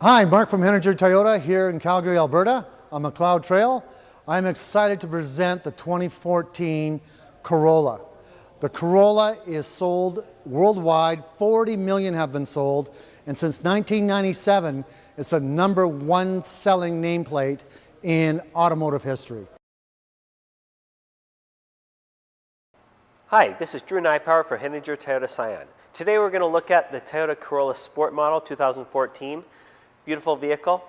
Hi, Mark from Heninger Toyota here in Calgary, Alberta on Macleod Trail. I'm excited to present the 2014 Corolla. The Corolla is sold worldwide, 40 million have been sold, and since 1997, it's the #1 selling nameplate in automotive history. Hi, this is Drew Nypower for Heninger Toyota Scion. Today we're going to look at the Toyota Corolla Sport Model 2014. Beautiful vehicle.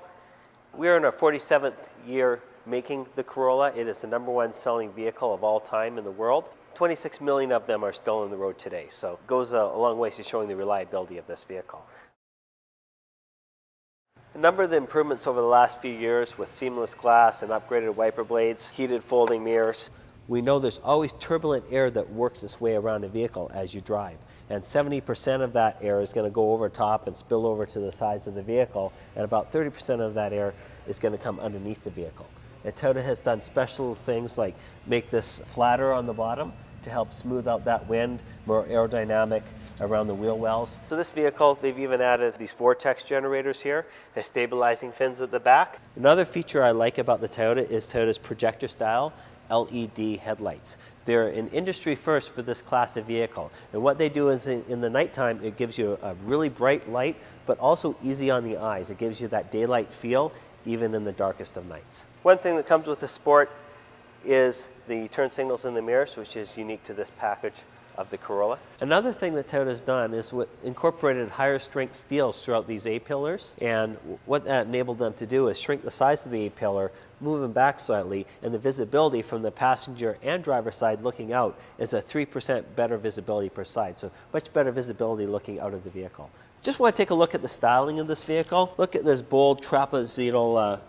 We're in our 47th year making the Corolla. It is the #1 selling vehicle of all time in the world. 26 million of them are still on the road today, so it goes a long way to showing the reliability of this vehicle. A number of the improvements over the last few years with seamless glass and upgraded wiper blades, heated folding mirrors. We know there's always turbulent air that works its way around a vehicle as you drive. And 70% of that air is going to go over top and spill over to the sides of the vehicle, and about 30% of that air is going to come underneath the vehicle. And Toyota has done special things like make this flatter on the bottom to help smooth out that wind, more aerodynamic around the wheel wells. So this vehicle, they've even added these vortex generators here, and stabilizing fins at the back. Another feature I like about the Toyota is Toyota's projector style LED headlights. They're an industry first for this class of vehicle. And what they do is in the nighttime, it gives you a really bright light, but also easy on the eyes. It gives you that daylight feel, even in the darkest of nights. One thing that comes with the Sport is the turn signals in the mirrors, which is unique to this package of the Corolla. Another thing that Toyota's done is incorporated higher strength steels throughout these A-pillars, and what that enabled them to do is shrink the size of the A-pillar, move them back slightly, and the visibility from the passenger and driver side looking out is a 3% better visibility per side, so much better visibility looking out of the vehicle. Just want to take a look at the styling of this vehicle. Look at this bold trapezoidal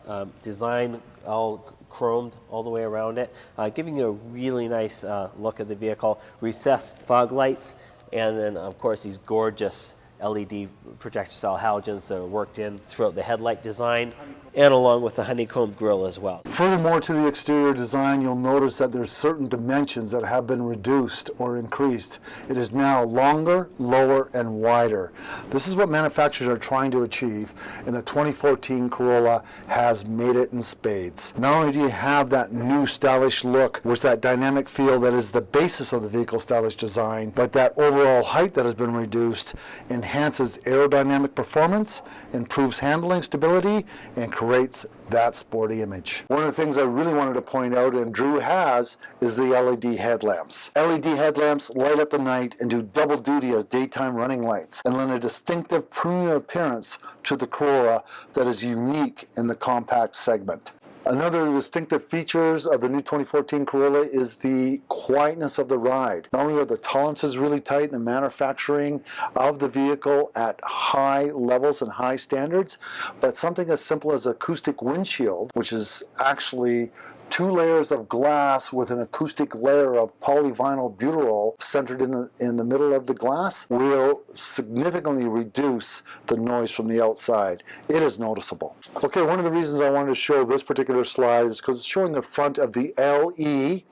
design, all chromed all the way around it, giving you a really nice look at the vehicle. Recessed fog lights, and then of course these gorgeous LED projector style halogens that are worked in throughout the headlight design, and along with the honeycomb grille as well. Furthermore, to the exterior design, you'll notice that there's certain dimensions that have been reduced or increased. It is now longer, lower, and wider. This is what manufacturers are trying to achieve, and the 2014 Corolla has made it in spades. Not only do you have that new stylish look, which that dynamic feel that is the basis of the vehicle's stylish design, but that overall height that has been reduced enhances aerodynamic performance, improves handling stability, and creates that sporty image. One of the things I really wanted to point out, and Drew has, is the LED headlamps. LED headlamps light up the night and do double duty as daytime running lights, and lend a distinctive premium appearance to the Corolla that is unique in the compact segment. Another distinctive features of the new 2014 Corolla is the quietness of the ride. Not only are the tolerances really tight in the manufacturing of the vehicle at high levels and high standards, but something as simple as acoustic windshield, which is actually 2 layers of glass with an acoustic layer of polyvinyl butyrol centered in the middle of the glass, will significantly reduce the noise from the outside. It is noticeable. Okay, one of the reasons I wanted to show this particular slide is because it's showing the front of the LE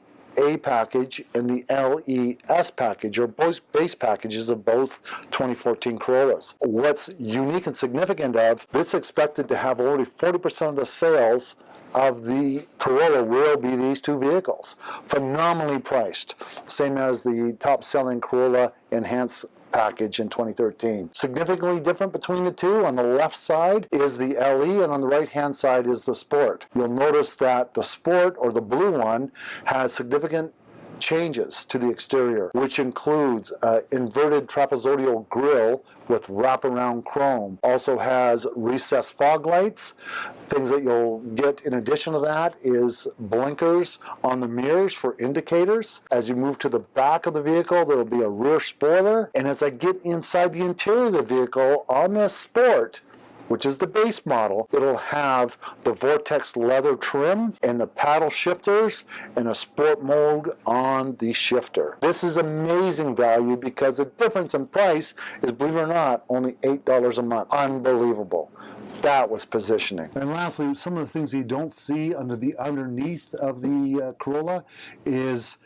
A package and the LES package, or both base packages of both 2014 Corollas. What's unique and significant of this, expected to have already 40% of the sales of the Corolla will be these two vehicles. Phenomenally priced, same as the top-selling Corolla Enhance package in 2013. Significantly different between the two, on the left side is the LE and on the right hand side is the Sport. You'll notice that the Sport, or the blue one, has significant changes to the exterior, which includes inverted trapezoidal grille with wraparound chrome. Also has recessed fog lights. Things that you'll get in addition to that is blinkers on the mirrors for indicators. As you move to the back of the vehicle, there will be a rear spoiler. And as I get inside the interior of the vehicle on this Sport, which is the base model, it'll have the Vortex leather trim and the paddle shifters and a sport mode on the shifter. This is amazing value because the difference in price is, believe it or not, only $8 a month. Unbelievable. That was positioning. And lastly, some of the things you don't see underneath of the Corolla is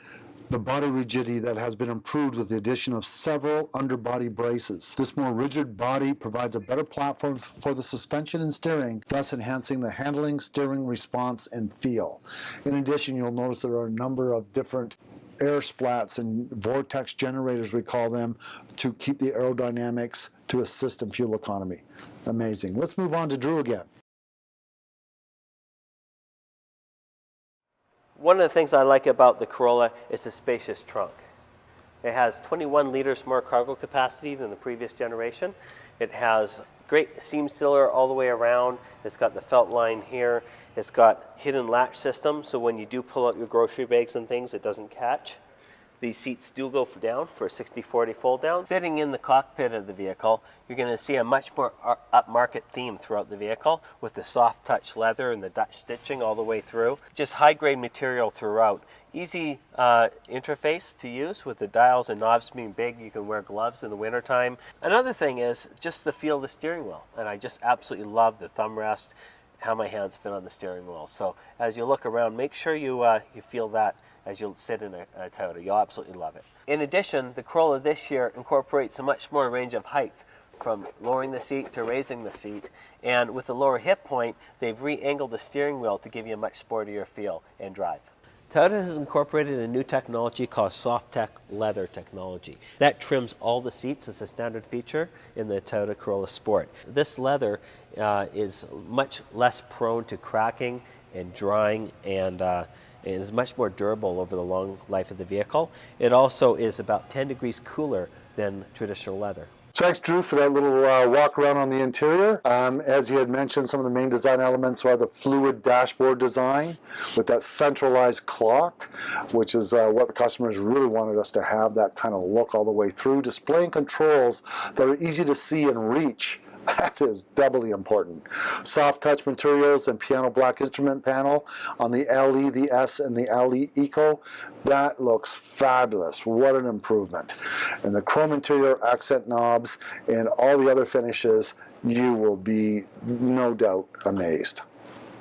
the body rigidity that has been improved with the addition of several underbody braces. This more rigid body provides a better platform for the suspension and steering, thus enhancing the handling, steering, response, and feel. In addition, you'll notice there are a number of different air splats and vortex generators, we call them, to keep the aerodynamics to assist in fuel economy. Amazing. Let's move on to Drew again. One of the things I like about the Corolla is the spacious trunk. It has 21 liters more cargo capacity than the previous generation. It has great seam sealer all the way around. It's got the felt line here. It's got hidden latch system, so when you do pull out your grocery bags and things, it doesn't catch. These seats do go down for a 60-40 fold down. Sitting in the cockpit of the vehicle, you're going to see a much more upmarket theme throughout the vehicle with the soft touch leather and the Dutch stitching all the way through. Just high grade material throughout. Easy interface to use with the dials and knobs being big. You can wear gloves in the wintertime. Another thing is just the feel of the steering wheel. And I just absolutely love the thumb rest, how my hands fit on the steering wheel. So as you look around, make sure you feel that as you'll sit in a Toyota. You'll absolutely love it. In addition, the Corolla this year incorporates a much more range of height, from lowering the seat to raising the seat. And with the lower hip point, they've re-angled the steering wheel to give you a much sportier feel and drive. Toyota has incorporated a new technology called Soft-Tech leather technology. That trims all the seats as a standard feature in the Toyota Corolla Sport. This leather is much less prone to cracking and drying, and it is much more durable over the long life of the vehicle. It also is about 10 degrees cooler than traditional leather. Thanks, Drew, for that little walk around on the interior. As you had mentioned, some of the main design elements are the fluid dashboard design with that centralized clock, which is what the customers really wanted us to have, that kind of look all the way through. Displaying controls that are easy to see and reach. That is doubly important. Soft touch materials and piano black instrument panel on the LE, the S, and the LE Eco. That looks fabulous. What an improvement. And the chrome interior accent knobs and all the other finishes, you will be no doubt amazed.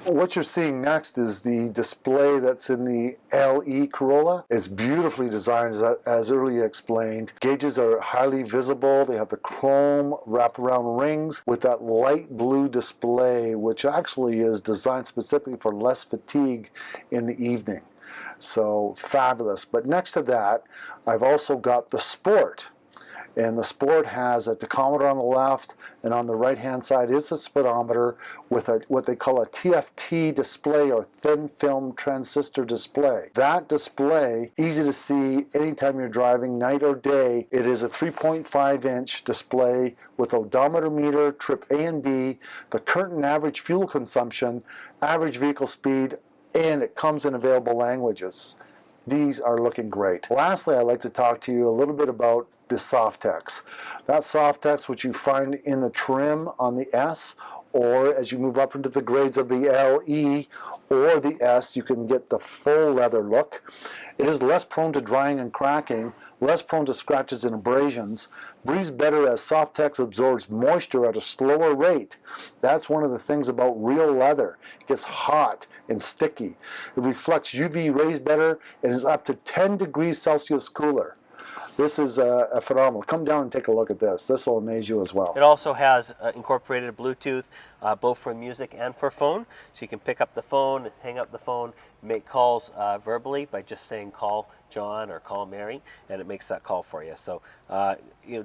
What you're seeing next is the display that's in the LE Corolla. It's beautifully designed, as earlier explained. Gauges are highly visible. They have the chrome wraparound rings with that light blue display, which actually is designed specifically for less fatigue in the evening. So fabulous. But next to that, I've also got the Sport. And the Sport has a tachometer on the left, and on the right-hand side is a speedometer with what they call a TFT display, or thin film transistor display. That display, easy to see anytime you're driving, night or day. It is a 3.5-inch display with odometer meter, trip A and B, the current and average fuel consumption, average vehicle speed, and it comes in available languages. These are looking great. Lastly, I'd like to talk to you a little bit about the Soft-Tex. That Soft-Tex, which you find in the trim on the S, or as you move up into the grades of the LE or the S, you can get the full leather look. It is less prone to drying and cracking, less prone to scratches and abrasions, breathes better as Soft-Tex absorbs moisture at a slower rate. That's one of the things about real leather. It gets hot and sticky. It reflects UV rays better and is up to 10 degrees Celsius cooler. This is a phenomenal. Come down and take a look at this. This will amaze you as well. It also has incorporated Bluetooth, both for music and for phone. So you can pick up the phone, hang up the phone, make calls verbally by just saying call John or call Mary, and it makes that call for you. So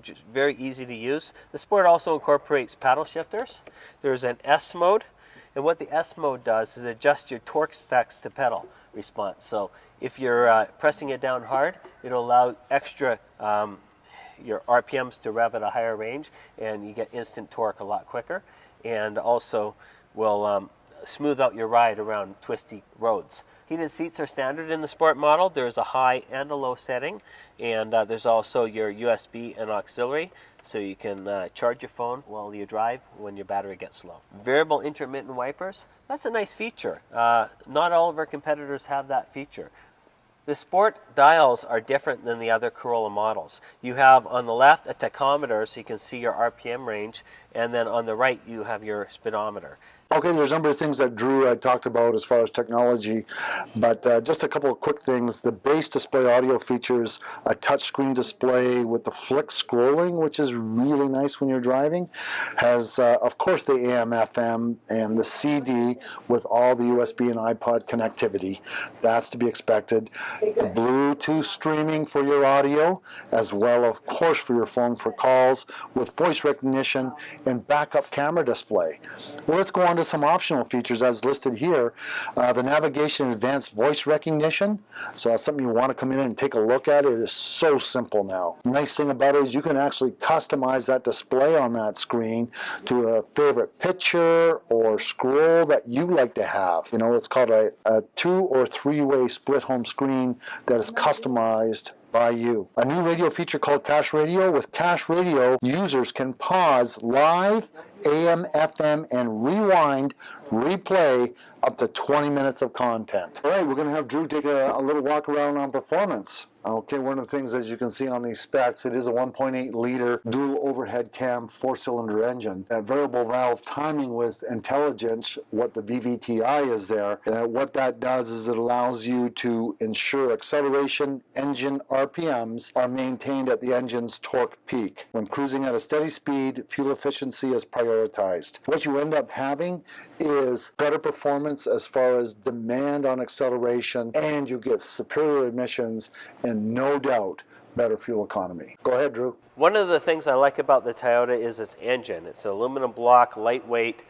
just very easy to use. The Sport also incorporates paddle shifters. There's an S mode, and what the S mode does is adjust your torque specs to pedal response. So if you're pressing it down hard, it'll allow extra your RPMs to rev at a higher range, and you get instant torque a lot quicker, and also will smooth out your ride around twisty roads. Heated seats are standard in the Sport model. There's a high and a low setting, and there's also your USB and auxiliary, so you can charge your phone while you drive when your battery gets low. Variable intermittent wipers, that's a nice feature. Not all of our competitors have that feature. The Sport dials are different than the other Corolla models. You have on the left a tachometer so you can see your RPM range, and then on the right you have your speedometer. Okay, there's a number of things that Drew talked about as far as technology, but just a couple of quick things. The base display audio features a touchscreen display with the flick scrolling, which is really nice when you're driving. Has, of course, the AM, FM, and the CD with all the USB and iPod connectivity. That's to be expected. The Bluetooth streaming for your audio, as well, of course, for your phone for calls, with voice recognition and backup camera display. Well, let's go on to some optional features as listed here. The navigation and advanced voice recognition. So that's something you want to come in and take a look at. It is so simple now. Nice thing about it is you can actually customize that display on that screen to a favorite picture or scroll that you like to have. You know, it's called a 2 or 3-way split home screen that is customized by you. A new radio feature called Cache Radio. With Cache Radio, users can pause live, AM, FM, and rewind, replay up to 20 minutes of content. All right, we're going to have Drew take a little walk around on performance. Okay, one of the things, as you can see on these specs, it is a 1.8 liter dual overhead cam 4-cylinder engine. That variable valve timing with intelligence, what the VVTi is there, what that does is it allows you to ensure acceleration, engine RPMs are maintained at the engine's torque peak. When cruising at a steady speed, fuel efficiency is prioritized. What you end up having is better performance as far as demand on acceleration, and you get superior emissions and no doubt better fuel economy. Go ahead, Drew. One of the things I like about the Toyota is its engine. It's an aluminum block, lightweight,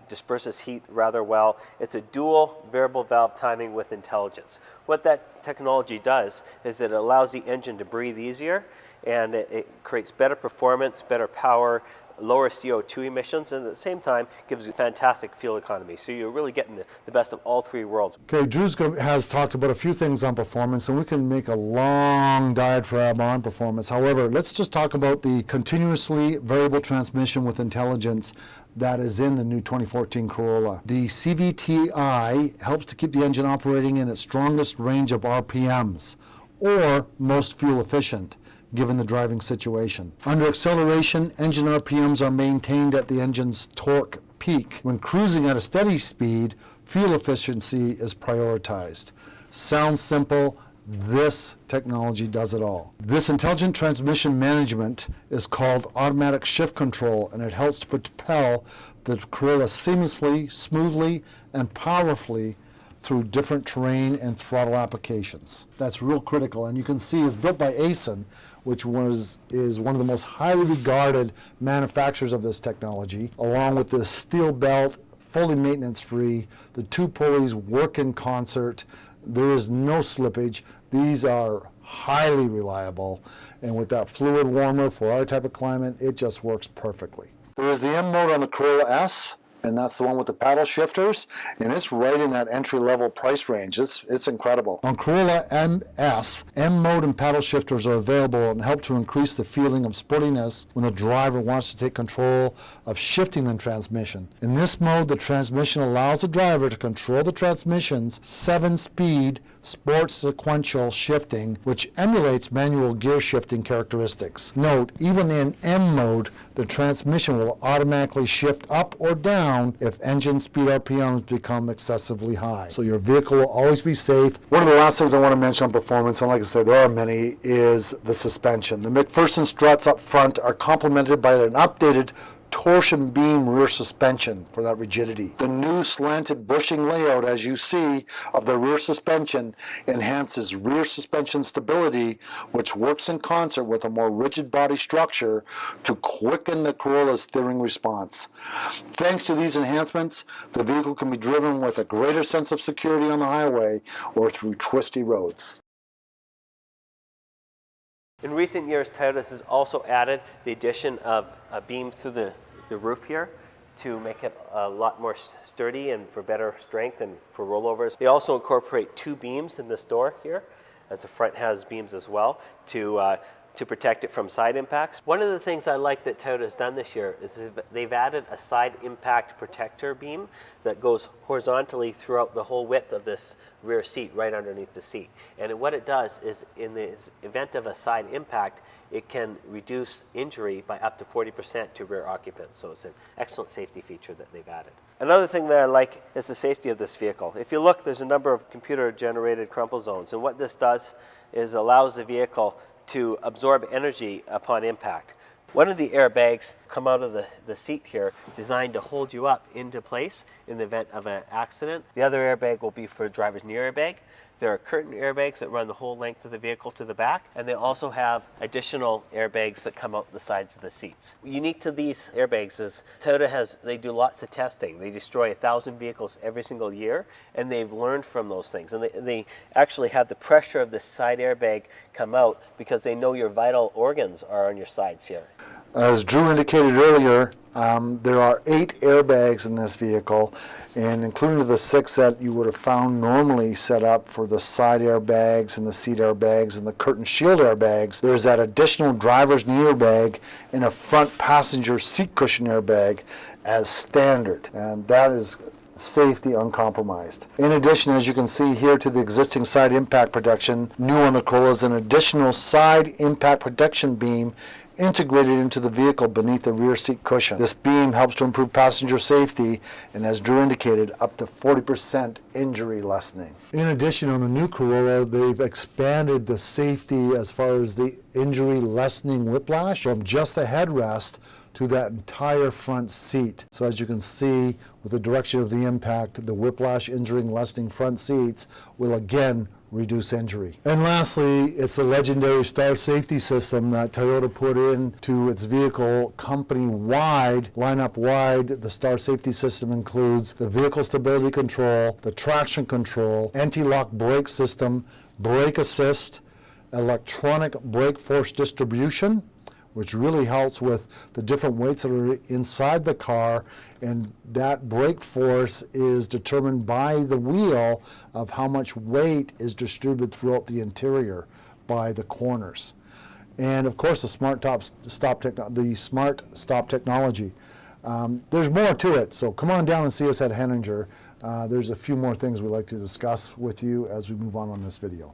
disperses heat rather well. It's a dual variable valve timing with intelligence. What that technology does is it allows the engine to breathe easier, and it creates better performance, better power, lower CO2 emissions, and at the same time gives you fantastic fuel economy. So you're really getting the best of all three worlds. Okay, Drew has talked about a few things on performance, and we can make a long diatribe on performance. However, let's just talk about the continuously variable transmission with intelligence that is in the new 2014 Corolla. The CVTi helps to keep the engine operating in its strongest range of RPMs, or most fuel efficient, given the driving situation. Under acceleration, engine RPMs are maintained at the engine's torque peak. When cruising at a steady speed, fuel efficiency is prioritized. Sounds simple. This technology does it all. This intelligent transmission management is called automatic shift control, and it helps to propel the Corolla seamlessly, smoothly, and powerfully through different terrain and throttle applications. That's real critical, and you can see it's built by ASIN, which is one of the most highly regarded manufacturers of this technology, along with the steel belt, fully maintenance-free. The two pulleys work in concert. There is no slippage. These are highly reliable, and with that fluid warmer for our type of climate, it just works perfectly. There is the M mode on the Corolla S, and that's the one with the paddle shifters, and it's right in that entry-level price range. It's incredible. On Corolla MS, M mode and paddle shifters are available and help to increase the feeling of sportiness when the driver wants to take control of shifting the transmission. In this mode, the transmission allows the driver to control the transmission's 7-speed sports sequential shifting, which emulates manual gear shifting characteristics. Note, even in M mode, the transmission will automatically shift up or down if engine speed RPMs become excessively high. So your vehicle will always be safe. One of the last things I want to mention on performance, and like I said, there are many, is the suspension. The McPherson struts up front are complemented by an updated torsion beam rear suspension for that rigidity. The new slanted bushing layout, as you see, of the rear suspension enhances rear suspension stability, which works in concert with a more rigid body structure to quicken the Corolla's steering response. Thanks to these enhancements, the vehicle can be driven with a greater sense of security on the highway or through twisty roads. In recent years, Toyota has also added the addition of a beam through the roof here to make it a lot more sturdy and for better strength and for rollovers. They also incorporate 2 beams in this door here, as the front has beams as well, to to protect it from side impacts. One of the things I like that Toyota's done this year is they've added a side impact protector beam that goes horizontally throughout the whole width of this rear seat, right underneath the seat. And what it does is, in the event of a side impact, it can reduce injury by up to 40% to rear occupants. So it's an excellent safety feature that they've added. Another thing that I like is the safety of this vehicle. If you look, there's a number of computer-generated crumple zones, and what this does is allows the vehicle to absorb energy upon impact. One of the airbags come out of the seat here, designed to hold you up into place in the event of an accident. The other airbag will be for a driver's knee airbag. There are curtain airbags that run the whole length of the vehicle to the back, and they also have additional airbags that come out the sides of the seats. Unique to these airbags is Toyota they do lots of testing. They destroy 1,000 vehicles every single year, and they've learned from those things. And they actually have the pressure of the side airbag come out because they know your vital organs are on your sides here. As Drew indicated earlier, there are 8 airbags in this vehicle, and including the 6 that you would have found normally set up for the side airbags and the seat airbags and the curtain shield airbags, there's that additional driver's knee airbag and a front passenger seat cushion airbag as standard, and that is safety uncompromised. In addition, as you can see here to the existing side impact protection, new on the Corolla is an additional side impact protection beam integrated into the vehicle beneath the rear seat cushion. This beam helps to improve passenger safety and, as Drew indicated, up to 40% injury lessening. In addition, on the new Corolla, they've expanded the safety as far as the injury lessening whiplash from just the headrest to that entire front seat. So as you can see, with the direction of the impact, the whiplash injuring lessening front seats will again reduce injury. And lastly, it's the legendary Star Safety System that Toyota put into its vehicle company-wide, lineup-wide. The Star Safety System includes the vehicle stability control, the traction control, anti-lock brake system, brake assist, electronic brake force distribution, which really helps with the different weights that are inside the car, and that brake force is determined by the wheel of how much weight is distributed throughout the interior by the corners. And of course, the smart stop technology. There's more to it, so come on down and see us at Heninger. There's a few more things we'd like to discuss with you as we move on this video.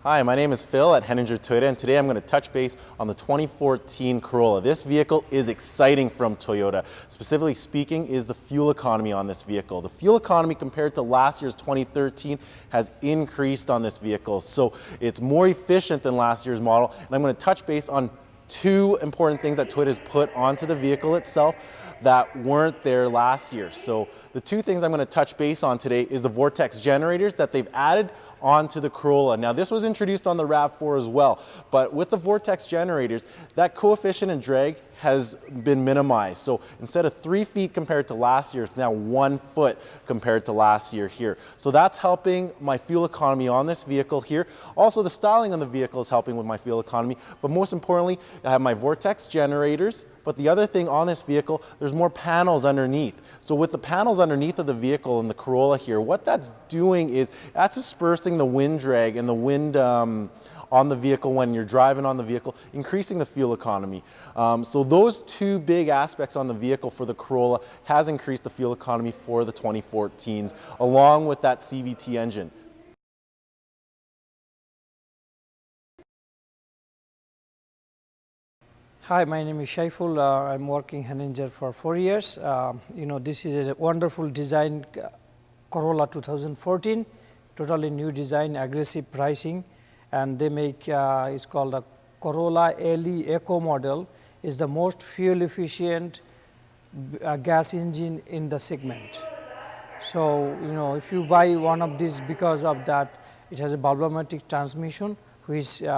Hi, my name is Phil at Heninger Toyota, and today I'm going to touch base on the 2014 Corolla. This vehicle is exciting from Toyota. Specifically speaking is the fuel economy on this vehicle. The fuel economy compared to last year's 2013 has increased on this vehicle. So it's more efficient than last year's model, and I'm going to touch base on 2 important things that Toyota's put onto the vehicle itself that weren't there last year. So the 2 things I'm going to touch base on today is the Vortex generators that they've added onto the Corolla. Now this was introduced on the RAV4 as well, but with the Vortex generators, that coefficient and drag has been minimized. So instead of 3 feet compared to last year, it's now 1 foot compared to last year here. So that's helping my fuel economy on this vehicle here. Also, the styling on the vehicle is helping with my fuel economy, but most importantly, I have my Vortex generators. But the other thing on this vehicle, there's more panels underneath. So with the panels underneath of the vehicle in the Corolla here, what that's doing is that's dispersing the wind drag and the wind on the vehicle when you're driving on the vehicle, increasing the fuel economy. So those 2 big aspects on the vehicle for the Corolla has increased the fuel economy for the 2014s, along with that CVT engine. Hi, my name is Shaiful. I'm working Heninger for 4 years. This is a wonderful design, Corolla 2014, totally new design, aggressive pricing, and they make, it's called a Corolla LE Eco model, is the most fuel efficient gas engine in the segment. So, if you buy one of these, because of that, it has a bulbomatic transmission, which is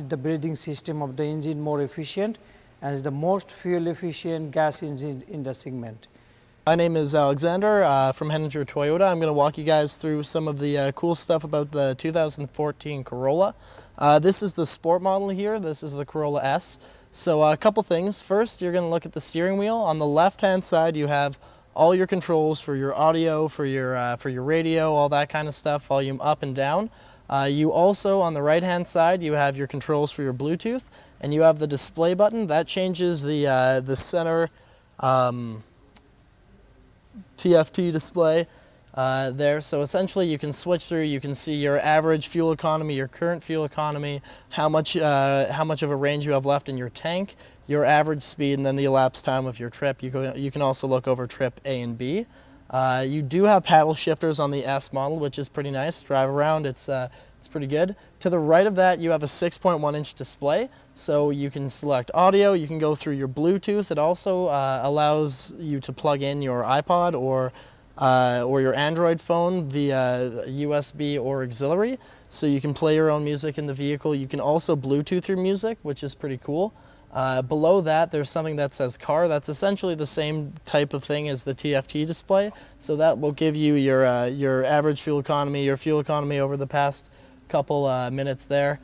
the breathing system of the engine more efficient and is the most fuel efficient gas engine in the segment. My name is Alexander from Heninger Toyota. I'm going to walk you guys through some of the cool stuff about the 2014 Corolla. This is the sport model here. This is the Corolla S. So a couple things. First, you're going to look at the steering wheel. On the left-hand side, you have all your controls for your audio, for your radio, all that kind of stuff, volume up and down. You also, on the right-hand side, you have your controls for your Bluetooth, and you have the display button. That changes the center TFT display there. So essentially you can switch through, you can see your average fuel economy, your current fuel economy, how much of a range you have left in your tank, your average speed, and then the elapsed time of your trip. You can also look over trip A and B. You do have paddle shifters on the S model, which is pretty nice. Drive around, it's pretty good. To the right of that, you have a 6.1-inch display, so you can select audio, you can go through your Bluetooth. It also allows you to plug in your iPod or your Android phone via USB or auxiliary, so you can play your own music in the vehicle. You can also Bluetooth your music, which is pretty cool. Below that, there's something that says car. That's essentially the same type of thing as the TFT display, so that will give you your average fuel economy, your fuel economy over the past couple minutes there.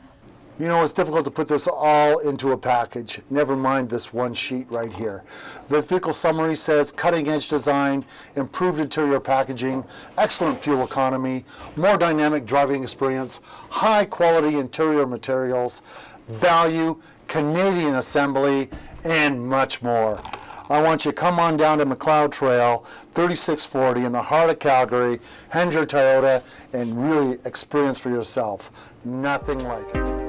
You know, it's difficult to put this all into a package, never mind this one sheet right here. The vehicle summary says cutting edge design, improved interior packaging, excellent fuel economy, more dynamic driving experience, high quality interior materials, value, Canadian assembly, and much more. I want you to come on down to Macleod Trail, 3640 in the heart of Calgary, Heninger Toyota, and really experience for yourself. Nothing like it.